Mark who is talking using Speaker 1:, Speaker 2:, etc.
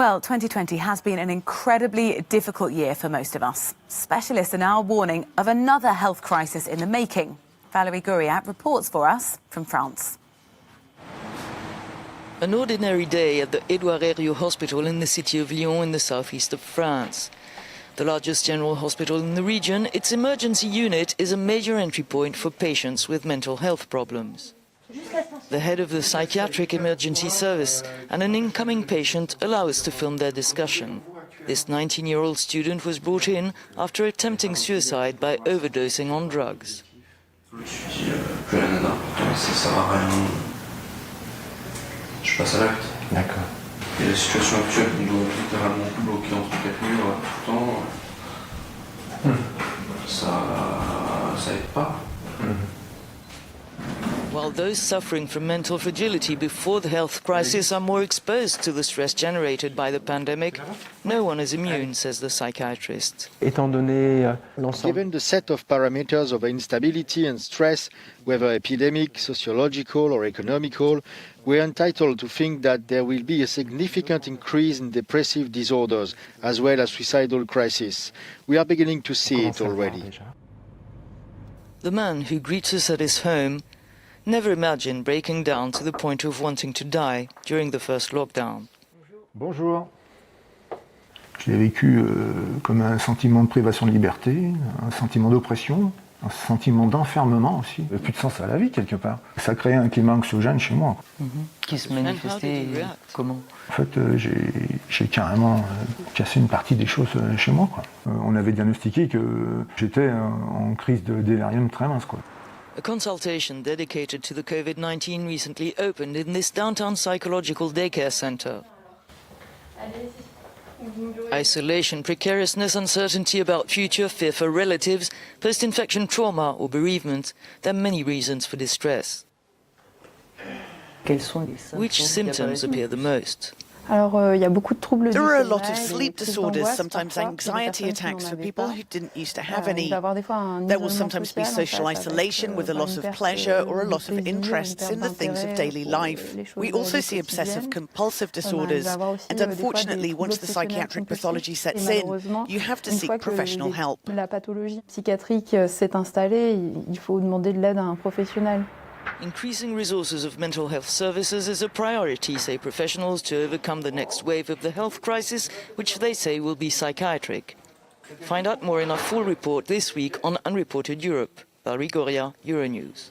Speaker 1: Well, 2020 has been an incredibly difficult year for most of us. Specialists are now warning of another health crisis in the making. Valerie Gauriat reports for us from France.
Speaker 2: An ordinary day at the Édouard Herriot Hospital in the city of Lyon in the southeast of France. The largest general hospital in the region, its emergency unit is a major entry point for patients with mental health problems. The head of the psychiatric emergency service and an incoming patient allow us to film their discussion. This 19-year-old student was brought in after attempting suicide by overdosing on drugs.
Speaker 3: Je passe à l'acte.
Speaker 4: D'accord.
Speaker 3: Et la situation actuelle qu'on doit littéralement bloquer entre quatre murs tout le temps, ça aide pas.
Speaker 2: While those suffering from mental fragility before the health crisis are more exposed to the stress generated by the pandemic, no one is immune, says the psychiatrist.
Speaker 4: Étant donné l'ensemble.
Speaker 5: Given the set of parameters of instability and stress, whether epidemic, sociological or economical, we're entitled to think that there will be a significant increase in depressive disorders as well as suicidal crises. We are beginning to see it already.
Speaker 2: The man who greets us at his home never imagined breaking down to the point of wanting to die during the first lockdown.
Speaker 4: Bonjour. Je l'ai vécu comme un sentiment de privation de liberté, un sentiment d'oppression, un sentiment d'enfermement aussi. Plus de sens à la vie quelque part. Ça crée un climat anxiogène chez moi.
Speaker 2: Qui se manifestait comment?
Speaker 4: En fait, j'ai carrément cassé une partie des choses chez moi, quoi. On avait diagnostiqué que j'étais en crise de délirium très mince, quoi.
Speaker 2: A consultation dedicated to the COVID-19 recently opened in this downtown psychological daycare center. Isolation, precariousness, uncertainty about future, fear for relatives, post-infection trauma or bereavement. There are many reasons for distress. Which symptoms appear the most?
Speaker 6: Alors, il y a beaucoup de troubles du
Speaker 7: There are a
Speaker 6: sommeil,
Speaker 7: lot of
Speaker 6: des
Speaker 7: sleep
Speaker 6: crises
Speaker 7: disorders,
Speaker 6: d'angoisse
Speaker 7: sometimes
Speaker 6: parfois,
Speaker 7: anxiety
Speaker 6: des personnes
Speaker 7: attacks
Speaker 6: qui
Speaker 7: for
Speaker 6: n'en avaient
Speaker 7: people
Speaker 6: pas.
Speaker 7: who didn't used to have
Speaker 6: Il
Speaker 7: any.
Speaker 6: va y avoir des fois un
Speaker 7: There will
Speaker 6: isolement
Speaker 7: sometimes be
Speaker 6: social, en
Speaker 7: social
Speaker 6: fait,
Speaker 7: isolation
Speaker 6: avec,
Speaker 7: with a loss
Speaker 6: une
Speaker 7: of
Speaker 6: perte
Speaker 7: pleasure or a
Speaker 6: de
Speaker 7: loss of
Speaker 6: plaisir,
Speaker 7: interests
Speaker 6: une
Speaker 7: in the
Speaker 6: perte
Speaker 7: things of
Speaker 6: d'intérêt
Speaker 7: daily
Speaker 6: pour
Speaker 7: life.
Speaker 6: les choses
Speaker 7: We
Speaker 6: de la
Speaker 7: also
Speaker 6: vie
Speaker 7: see obsessive
Speaker 6: quotidienne.
Speaker 7: compulsive
Speaker 6: Il va y
Speaker 7: disorders,
Speaker 6: avoir aussi,
Speaker 7: and
Speaker 6: des fois, des
Speaker 7: unfortunately,
Speaker 6: troubles
Speaker 7: once the psychiatric
Speaker 6: obsessionnels
Speaker 7: pathology
Speaker 6: compulsifs.
Speaker 7: sets
Speaker 6: Et
Speaker 7: in,
Speaker 6: malheureusement,
Speaker 7: you have to
Speaker 6: une
Speaker 7: seek
Speaker 6: fois que
Speaker 7: professional help.
Speaker 6: la pathologie psychiatrique s'est installée, il faut demander de l'aide à un professionnel.
Speaker 2: Increasing resources of mental health services is a priority, say professionals, to overcome the next wave of the health crisis, which they say will be psychiatric. Find out more in our full report this week on Unreported Europe. Valerie Gauriat, Euronews.